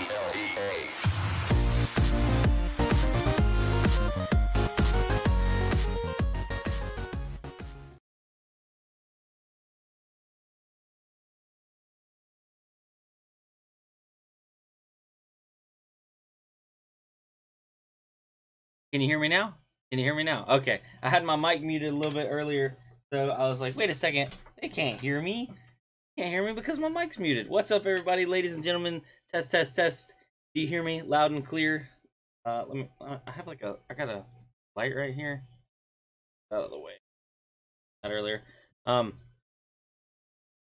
Can you hear me now? Can you hear me now? Okay. I had my mic muted a little bit earlier, so I was like, wait a second. They can't hear me. Can't hear me because my mic's muted. What's up, everybody, ladies and gentlemen? Test, test, test. Do you hear me loud and clear? Let me. I have like I got a light right here. Out of the way. Not earlier. What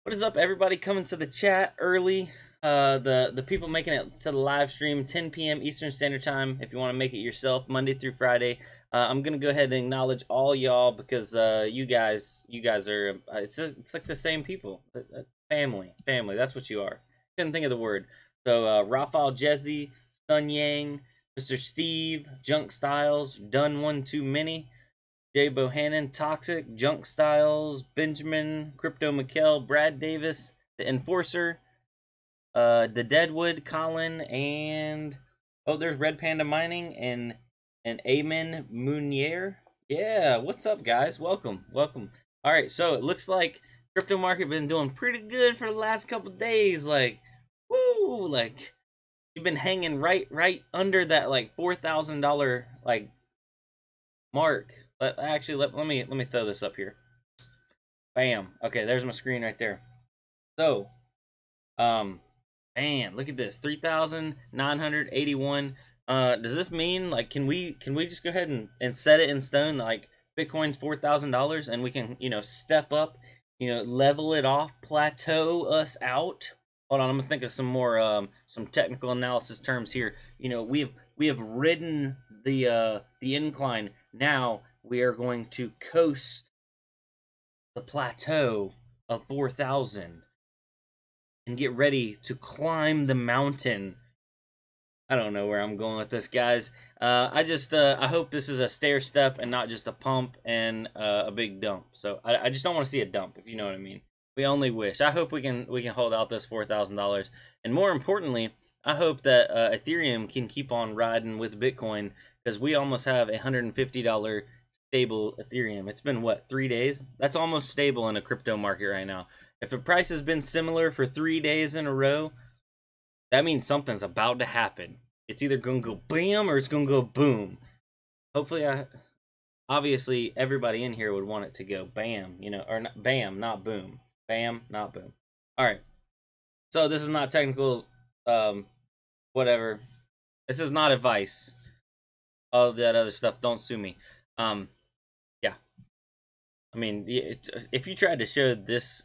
is up, everybody? Coming to the chat early. The people making it to the live stream, 10 p.m. Eastern Standard Time. If you want to make it yourself, Monday through Friday. I'm gonna go ahead and acknowledge all y'all because you guys are. It's like the same people. Family. That's what you are. Couldn't think of the word. So Rafael Jesse, Sun Yang, Mr. Steve, Junk Styles, Done One Too Many, Jay Bohannon, Toxic, Junk Styles, Benjamin, Crypto Mikkel, Brad Davis, The Enforcer, the Deadwood, Colin, and there's Red Panda Mining and Amen Munier. Yeah, what's up, guys? Welcome. All right, so it looks like crypto market been doing pretty good for the last couple days. Like, woo! Like, you've been hanging right under that like $4,000 like mark. Let me throw this up here. Bam. Okay, there's my screen right there. So, man, look at this, 3,981. Does this mean like can we just go ahead and set it in stone like Bitcoin's $4,000 and we can step up, level it off, plateau us out? Hold on, I'm gonna think of some more some technical analysis terms here. We have ridden the incline. Now we are going to coast the plateau of 4,000 and get ready to climb the mountain. I don't know where I'm going with this, guys. I hope this is a stair step and not just a pump and a big dump. So I just don't want to see a dump, if you know what I mean. We only wish. I hope we can hold out this $4,000, and more importantly, I hope that Ethereum can keep on riding with Bitcoin, because we almost have $150 stable Ethereum. It's been what, 3 days? That's almost stable in a crypto market right now. If the price has been similar for 3 days in a row, that means something's about to happen. It's either gonna go bam or it's gonna go boom. Hopefully, obviously everybody in here would want it to go bam, or not, bam, not boom. Bam, not boom. All right. So this is not technical, whatever. This is not advice. All that other stuff, don't sue me. Yeah. I mean, if you tried to show this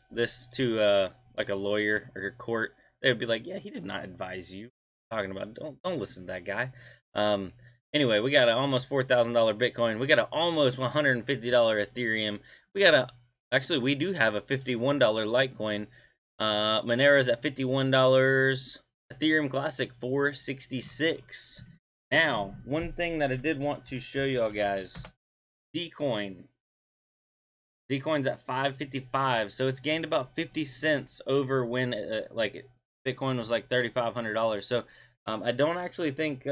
to like a lawyer or a court, they would be like, yeah, he did not advise you. Talking about, don't listen to that guy. Anyway, we got an almost $4,000 Bitcoin. We got an almost $150 Ethereum. Actually, we do have a $51 Litecoin. Monera's at $51. Ethereum Classic $466. Now, one thing that I did want to show y'all guys, Zcoin. Zcoin's at $555, so it's gained about 50 cents over when like Bitcoin was like $3,500. So I don't actually think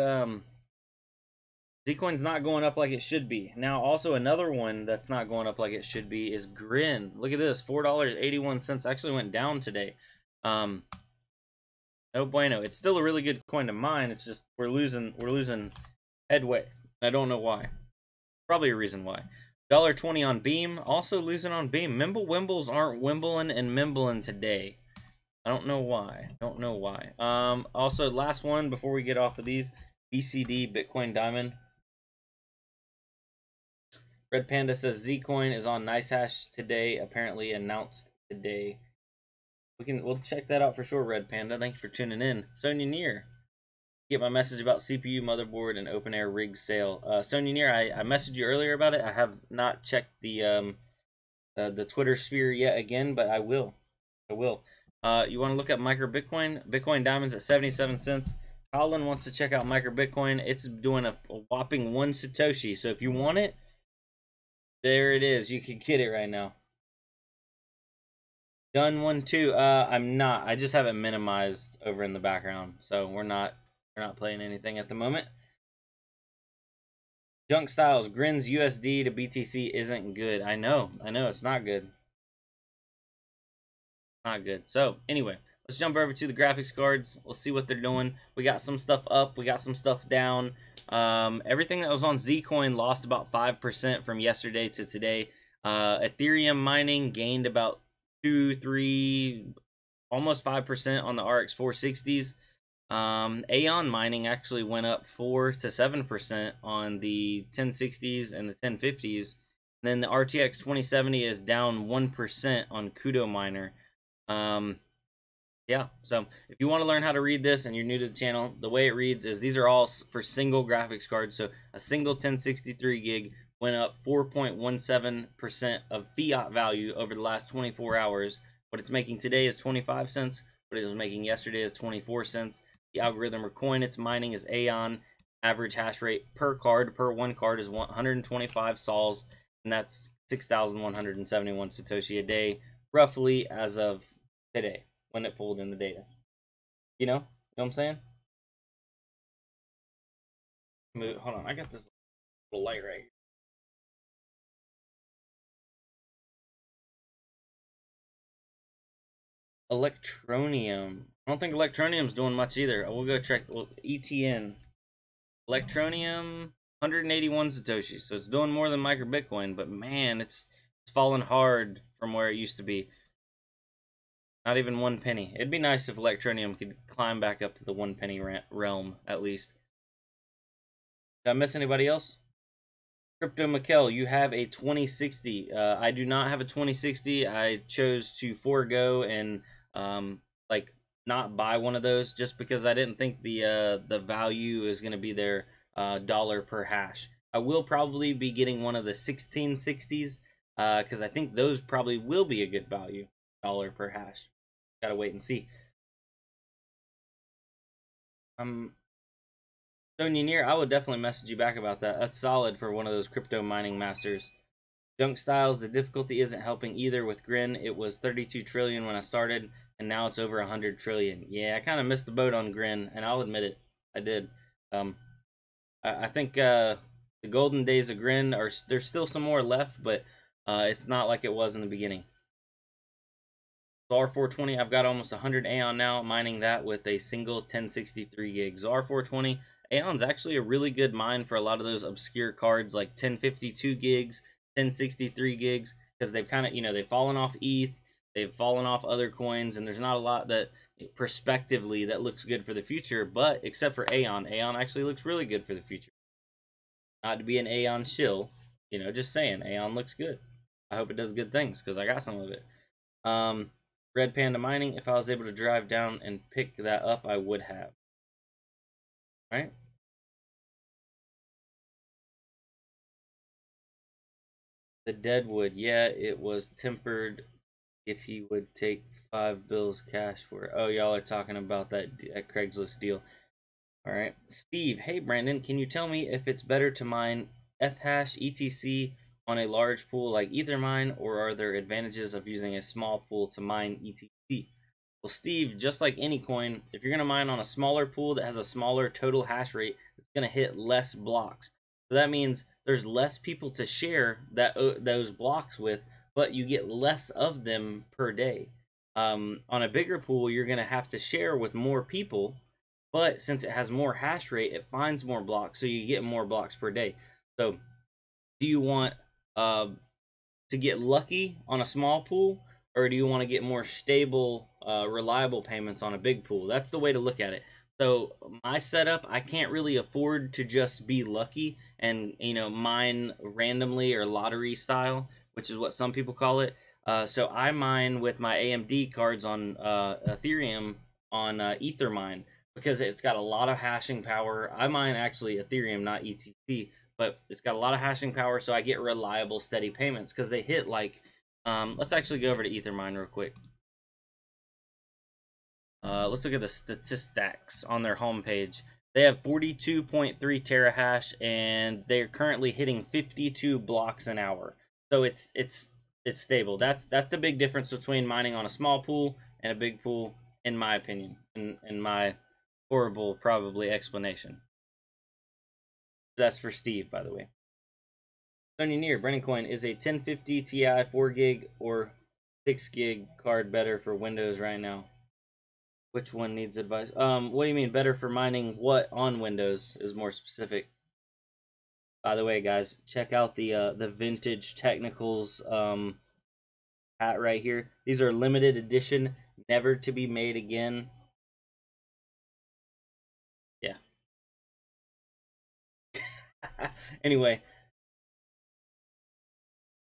Zcoin's not going up like it should be. Now, also another one that's not going up like it should be is Grin. Look at this, $4.81. Actually went down today. No bueno. It's still a really good coin to mine. It's just we're losing headway. I don't know why. Probably a reason why. $1.20 on Beam. Also losing on Beam. Mimble Wimbles aren't Wimbling and Mimbling today. I don't know why. Also, last one before we get off of these. BCD, Bitcoin Diamond. Red Panda says Zcoin is on NiceHash today. Apparently announced today. We'll check that out for sure, Red Panda. Thank you for tuning in. Sonia Neer. Get my message about CPU, motherboard, and open air rig sale. Sonia Neer, I messaged you earlier about it. I have not checked the Twitter sphere yet again, but I will. You want to look at Micro Bitcoin? Bitcoin Diamonds at 77 cents. Colin wants to check out Micro Bitcoin. It's doing a whopping 1 Satoshi. So if you want it, there it is. You can get it right now. Done 1 2. I'm not. I just have it minimized over in the background, so we're not We're not playing anything at the moment. Junk Styles, Grins USD to BTC isn't good. I know, it's not good. Not good. So, anyway, let's jump over to the graphics cards. Let's see what they're doing. We got some stuff up. We got some stuff down. Everything that was on Zcoin lost about 5% from yesterday to today. Ethereum mining gained about 2, 3, almost 5% on the RX 460s. Aeon mining actually went up 4 to 7% on the 1060s and the 1050s. And then the RTX 2070 is down 1% on Kudo miner. Yeah, so if you want to learn how to read this and you're new to the channel, the way it reads is these are all for single graphics cards. So a single 1063 gig went up 4.17% of fiat value over the last 24 hours. What it's making today is 25 cents. What it was making yesterday is 24 cents. The algorithm or coin it's mining is Aeon. Average hash rate per card, per one card, is 125 sols, and that's 6,171 Satoshi a day, roughly as of today when it pulled in the data. You know what I'm saying? Hold on, I got this little light right here. Electronium. I don't think Electronium's doing much either. We'll go check. ETN. Electronium, 181 Satoshi. So it's doing more than Micro Bitcoin, but man, it's fallen hard from where it used to be. Not even 1 penny. It'd be nice if Electronium could climb back up to the 1 penny realm, at least. Did I miss anybody else? Crypto Mikkel, you have a 2060. I do not have a 2060. I chose to forego and like not buy one of those just because I didn't think the value is going to be there dollar per hash. I will probably be getting one of the 1660s because I think those probably will be a good value, dollar per hash. Gotta wait and see. Sonya Near, I would definitely message you back about that. That's solid for one of those crypto mining masters. Junk Styles, the difficulty isn't helping either with Grin. It was 32 trillion when I started, and now it's over 100 trillion. Yeah, I kind of missed the boat on Grin, and I'll admit it. I did. I think the golden days of Grin are, there's still some more left, but it's not like it was in the beginning. ZAR 420, I've got almost 100 Aeon now, mining that with a single 1063 gig. ZAR 420, Aeon's actually a really good mine for a lot of those obscure cards like 1052 gigs, 1063 gigs, because they've kind of, they've fallen off ETH, they've fallen off other coins, and there's not a lot that prospectively that looks good for the future, but except for Aeon actually looks really good for the future. Not to be an Aeon shill, just saying, Aeon looks good. I hope it does good things, because I got some of it. Red Panda Mining, if I was able to drive down and pick that up, I would have. All right. The Deadwood, yeah, it was tempered if he would take 5 bills cash for it. Oh, y'all are talking about that Craigslist deal. All right. Steve, hey, Brandon, can you tell me if it's better to mine Ethash ETC on a large pool like Ethermine, or are there advantages of using a small pool to mine ETC? Well, Steve, just like any coin, if you're going to mine on a smaller pool that has a smaller total hash rate, it's going to hit less blocks. So that means there's less people to share those blocks with, but you get less of them per day. On a bigger pool, you're going to have to share with more people, but since it has more hash rate, it finds more blocks, so you get more blocks per day. So do you want to get lucky on a small pool, or do you want to get more stable, reliable payments on a big pool? That's the way to look at it. So my setup, I can't really afford to just be lucky and mine randomly or lottery style, which is what some people call it. So I mine with my AMD cards on Ethereum on Ethermine because it's got a lot of hashing power. I mine actually Ethereum, not ETC, but it's got a lot of hashing power, so I get reliable, steady payments because they hit like. Let's actually go over to Ethermine real quick. Let's look at the statistics on their homepage. They have 42.3 terahash, and they're currently hitting 52 blocks an hour. So it's stable. That's the big difference between mining on a small pool and a big pool, in my opinion, in my horrible, probably, explanation. That's for Steve, by the way. Sony Near, Brandoncoin, is a 1050 Ti 4 gig or 6 gig card better for Windows right now? Which one needs advice? What do you mean better for mining what on Windows is more specific? By the way, guys, check out the vintage technicals hat right here. These are limited edition, never to be made again. Yeah. Anyway,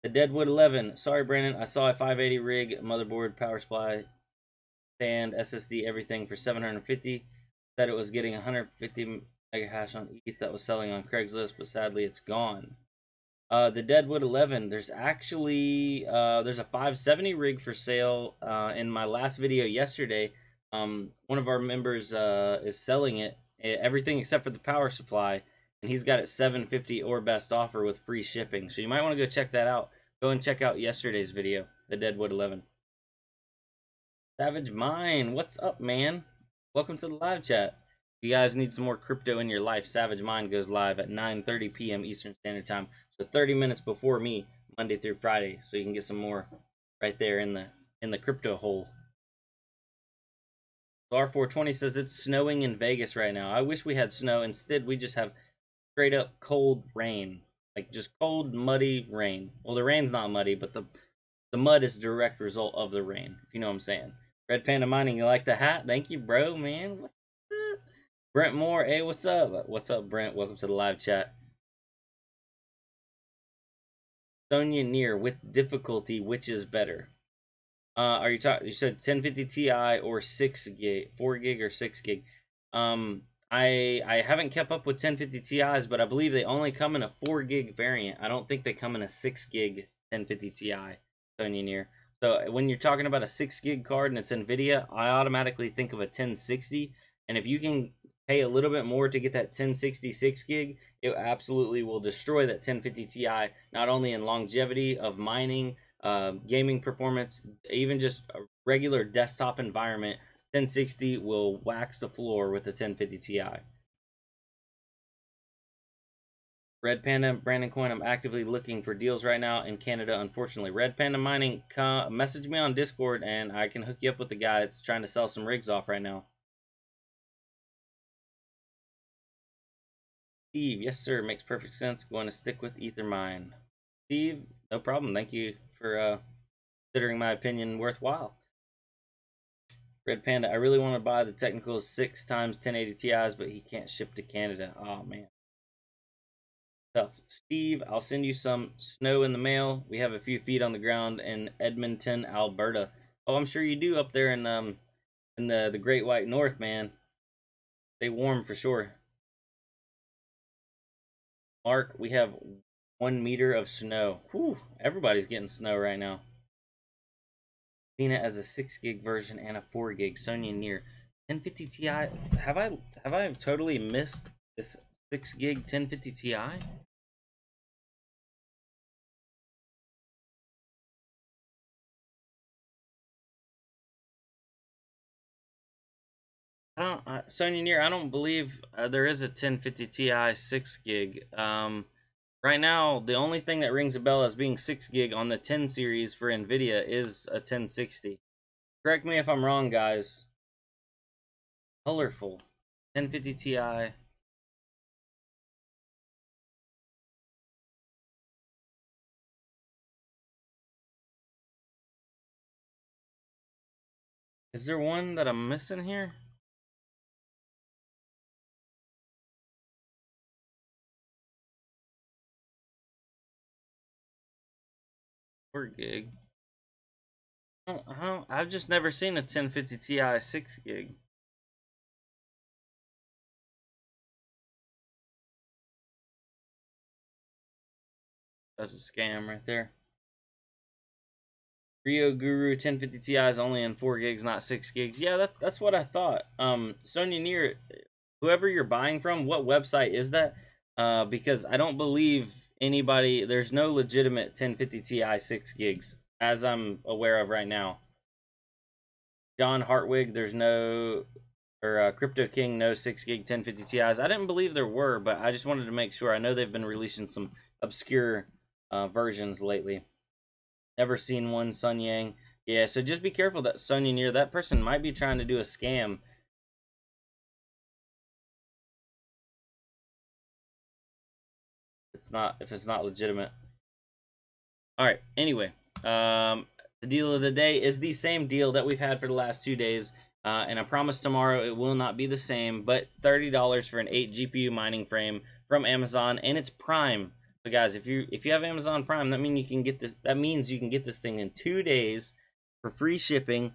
the Deadwood 11. Sorry, Brandon. I saw a 580 rig, motherboard, power supply, stand, SSD, everything for 750. Said it was getting 150 mega hash on ETH that was selling on Craigslist, but sadly it's gone. The Deadwood 11. There's actually there's a 570 rig for sale. In my last video yesterday, one of our members is selling it, everything except for the power supply, and he's got it 750 or best offer with free shipping. So you might want to go check that out. Go and check out yesterday's video, the Deadwood 11. Savage Mine, what's up, man? Welcome to the live chat. If you guys need some more crypto in your life, Savage Mine goes live at 9:30 p.m. Eastern Standard Time. So 30 minutes before me, Monday through Friday, so you can get some more right there in the crypto hole. So R420 says it's snowing in Vegas right now. I wish we had snow. Instead, we just have straight up cold rain. Like just cold, muddy rain. Well, the rain's not muddy, but the mud is a direct result of the rain, if you know what I'm saying. Red Panda Mining, you like the hat? Thank you, bro, man. What's up? Brent Moore, hey, what's up? What's up, Brent? Welcome to the live chat. Sonia Near, with difficulty, which is better? Are you talking? You said 1050 Ti or 6 gig, 4 gig or 6 gig? I haven't kept up with 1050 Ti's, but I believe they only come in a 4 gig variant. I don't think they come in a 6 gig 1050 Ti. Sonia Near. So when you're talking about a 6 gig card and it's NVIDIA, I automatically think of a 1060. And if you can pay a little bit more to get that 1060 6 gig, it absolutely will destroy that 1050 Ti, not only in longevity of mining, gaming performance, even just a regular desktop environment. 1060 will wax the floor with the 1050 Ti. Red Panda, Brandoncoin, I'm actively looking for deals right now in Canada, unfortunately. Red Panda Mining, message me on Discord and I can hook you up with the guy that's trying to sell some rigs off right now. Steve, yes sir, makes perfect sense. Going to stick with Ethermine. Steve, no problem. Thank you for considering my opinion worthwhile. Red Panda, I really want to buy the technical 6 times 1080 Ti's, but he can't ship to Canada. Oh man. Tough. Steve, I'll send you some snow in the mail. We have a few feet on the ground in Edmonton, Alberta. Oh, I'm sure you do up there in the Great White North, man. Stay warm for sure. Mark, we have 1 meter of snow. Whew, everybody's getting snow right now. Seen it as a 6 gig version and a 4 gig. Sonia Near. 1050 Ti. Have I totally missed this 6 gig 1050 Ti? Sonia Near, I don't believe there is a 1050 Ti 6 gig. Right now, the only thing that rings a bell as being 6 gig on the 10 series for NVIDIA is a 1060. Correct me if I'm wrong, guys. Colorful. 1050 Ti. Is there one that I'm missing here? Gig. I've just never seen a 1050 Ti 6 gig. That's a scam right there. Rio Guru 1050 Ti is only in 4 gigs, not 6 gigs. Yeah, that's what I thought. Sonia Near, whoever you're buying from, what website is that? Because I don't believe anybody, there's no legitimate 1050 Ti 6 gigs, as I'm aware of right now. John Hartwig, there's no, or Crypto King, no 6 gig 1050 Ti's. I didn't believe there were, but I just wanted to make sure. I know they've been releasing some obscure versions lately. Never seen one, Sun Yang. Yeah, so just be careful that Sun Yang, that person might be trying to do a scam. If it's not legitimate. All right. Anyway, the deal of the day is the same deal that we've had for the last 2 days, and I promise tomorrow it will not be the same. But $30 for an 8 GPU mining frame from Amazon, and it's Prime. So guys, if you have Amazon Prime, that means you can get this. That means you can get this thing in 2 days for free shipping.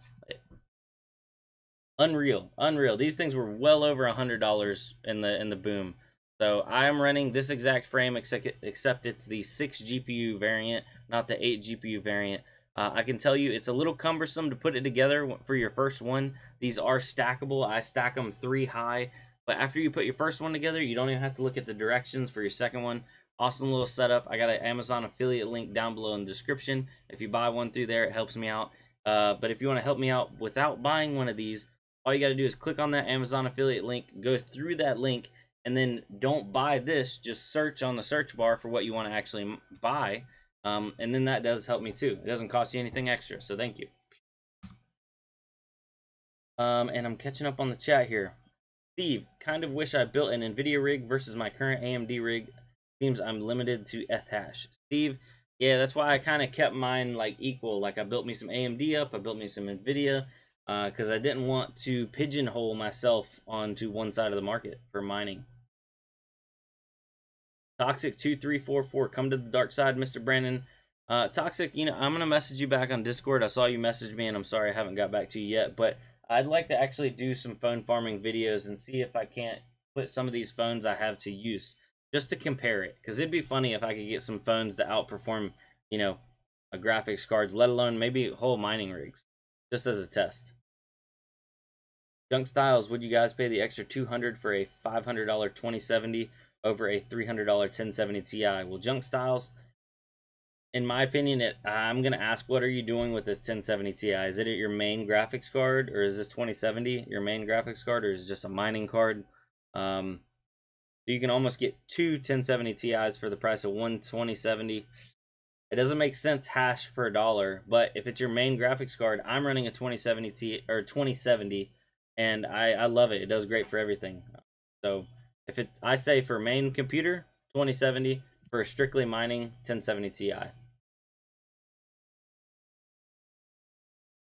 Unreal, unreal. These things were well over $100 in the boom. So I am running this exact frame, except it's the 6 GPU variant, not the 8 GPU variant. I can tell you it's a little cumbersome to put it together for your first one. These are stackable. I stack them 3 high. But after you put your first one together, you don't even have to look at the directions for your second one. Awesome little setup. I got an Amazon affiliate link down below in the description. If you buy one through there, it helps me out. But if you want to help me out without buying one of these, all you got to do is click on that Amazon affiliate link, go through that link, and then don't buy this. Just search on the search bar for what you want to actually buy. And then that does help me too. It doesn't cost you anything extra, so thank you. And I'm catching up on the chat here. Steve, kind of wish I built an NVIDIA rig versus my current AMD rig. Seems I'm limited to Ethash. Steve, yeah, that's why I kind of kept mine like equal. Like I built me some AMD up, I built me some NVIDIA, because I didn't want to pigeonhole myself onto one side of the market for mining. Toxic 2344, come to the dark side, Mr. Brandon. Toxic, I'm gonna message you back on Discord. I saw you message me, and I'm sorry I haven't got back to you yet, but I'd like to actually do some phone farming videos and see if I can't put some of these phones I have to use just to compare it, because it'd be funny if I could get some phones that outperform, a graphics cards, let alone maybe whole mining rigs, just as a test. Junk Styles, would you guys pay the extra $200 for a $500 2070 over a $300 1070 Ti? Well, Junk Styles, in my opinion, I'm gonna ask, what are you doing with this 1070 Ti? Is it your main graphics card, or is this 2070 your main graphics card, or is it just a mining card? So you can almost get 2 1070 Ti's for the price of one 2070. It doesn't make sense hash per dollar, but if it's your main graphics card, I'm running a 2070 Ti or 2070, and I love it. It does great for everything. So I say for main computer 2070, for strictly mining 1070 Ti.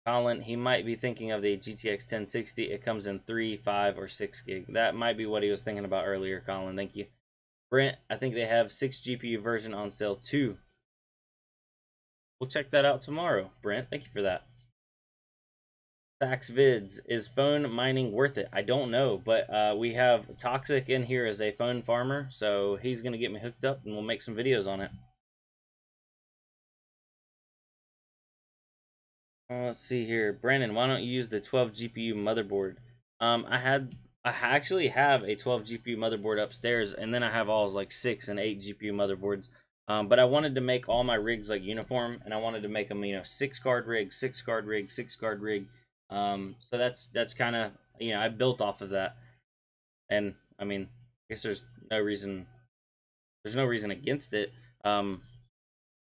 Colin, he might be thinking of the GTX 1060. It comes in 3, 5, or 6 gig. That might be what he was thinking about earlier, Colin. Thank you. Brent, I think they have 6 GPU version on sale too. We'll check that out tomorrow, Brent. Thank you for that. Sax Vids, is phone mining worth it? I don't know, but we have Toxic in here as a phone farmer, so he's going to get me hooked up and we'll make some videos on it. Let's see here. Brandon, why don't you use the 12 GPU motherboard? I actually have a 12 GPU motherboard upstairs, and then I have all like 6 and 8 GPU motherboards. But I wanted to make all my rigs like uniform, and I wanted to make them, 6 card rig, 6 card rig, 6 card rig. So that's kind of, I built off of that. And I mean, I guess there's no reason against it.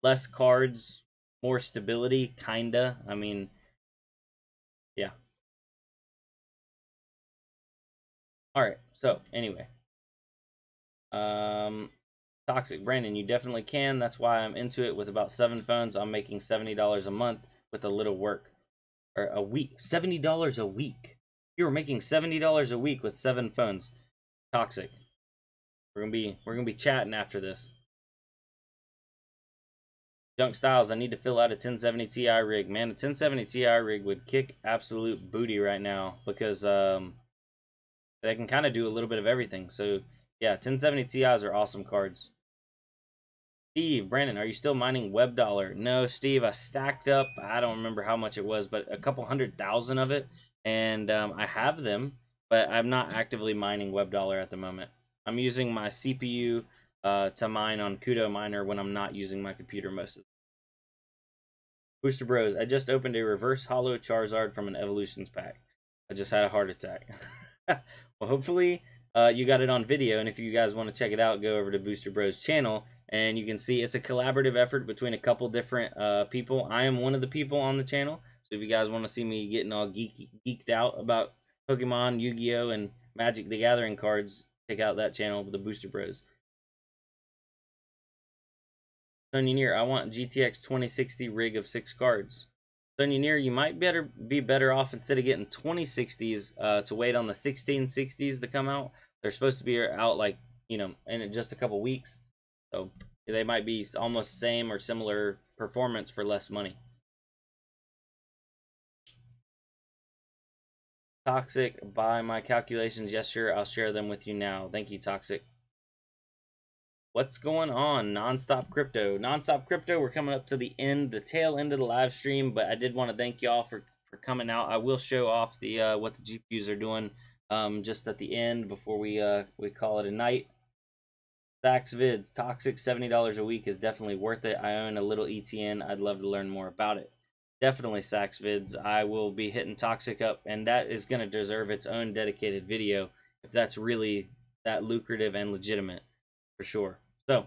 Less cards, more stability, kinda. I mean, yeah. All right. So anyway, Toxic Brandon, you definitely can. That's why I'm into it. With about 7 phones, I'm making $70 a month with a little work, or a week. $70 a week. You were making $70 a week with 7 phones. Toxic. We're gonna be chatting after this. Junk Styles, I need to fill out a 1070 Ti rig. Man, a 1070 Ti rig would kick absolute booty right now, because they can kind of do a little bit of everything. So yeah, 1070 Ti's are awesome cards. Steve, Brandon, are you still mining WebDollar? No, Steve, I stacked up, I don't remember how much it was, but a couple 100,000 of it, and I have them, but I'm not actively mining WebDollar at the moment. I'm using my CPU to mine on Kudo Miner when I'm not using my computer most of the time. Booster Bros, I just opened a reverse hollow Charizard from an Evolutions pack. I just had a heart attack. Well, hopefully you got it on video, and if you guys want to check it out, go over to Booster Bros channel, and you can see it's a collaborative effort between a couple different people. I am one of the people on the channel, so if you guys want to see me getting all geeked out about Pokemon, Yu-Gi-Oh, and Magic the Gathering cards, check out that channel with the Booster Bros. Sunyoneer, I want GTX 2060 rig of 6 cards. Sunyoneer, you might be better off, instead of getting 2060s to wait on the 1660s to come out. They're supposed to be out, like, you know, in just a couple weeks. So they might be almost same or similar performance for less money. Toxic, by my calculations, yes sure, I'll share them with you now. Thank you, Toxic. What's going on, Nonstop Crypto? Nonstop Crypto, we're coming up to the tail end of the live stream, but I did want to thank y'all for coming out. I will show off the what the GPUs are doing just at the end before we call it a night. Sax Vids, Toxic, $70 a week is definitely worth it. I own a little ETN. I'd love to learn more about it. Definitely Sax Vids. I will be hitting Toxic up, and that is going to deserve its own dedicated video if that's really that lucrative and legitimate, for sure. So,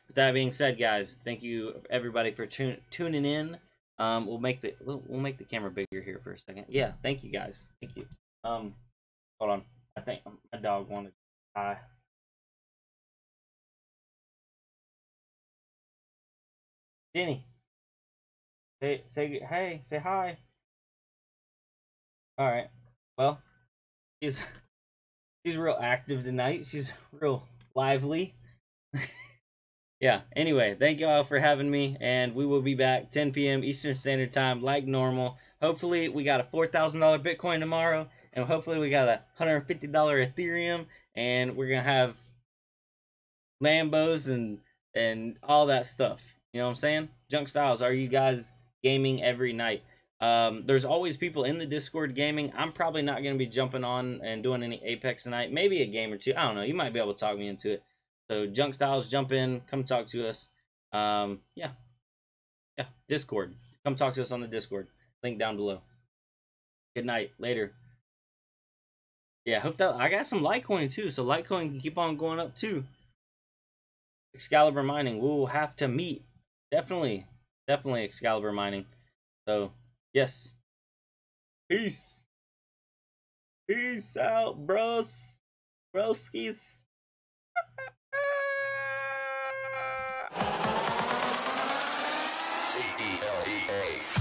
with that being said, guys, thank you everybody for tuning in. We'll make the camera bigger here for a second. Yeah, thank you guys. Thank you. Hold on. I think my dog wanted to die. Jenny, say hi. All right. Well, she's real active tonight. She's real lively. Yeah, anyway, thank you all for having me, and we will be back 10 p.m. Eastern Standard Time like normal. Hopefully we got a $4,000 Bitcoin tomorrow, and hopefully we got a $150 Ethereum, and we're gonna have Lambos and all that stuff. You know what I'm saying? Junk Styles, are you guys gaming every night? There's always people in the Discord gaming. I'm probably not going to be jumping on and doing any Apex tonight. Maybe a game or two. I don't know. You might be able to talk me into it. So Junk Styles, jump in. Come talk to us. Yeah. Discord. Come talk to us on the Discord. Link down below. Good night. Later. Yeah, hope that I got some Litecoin too, so Litecoin can keep on going up too. Excalibur mining. We'll have to meet. Definitely Excalibur mining. So, yes. Peace out, bros. Broskis. CELEA.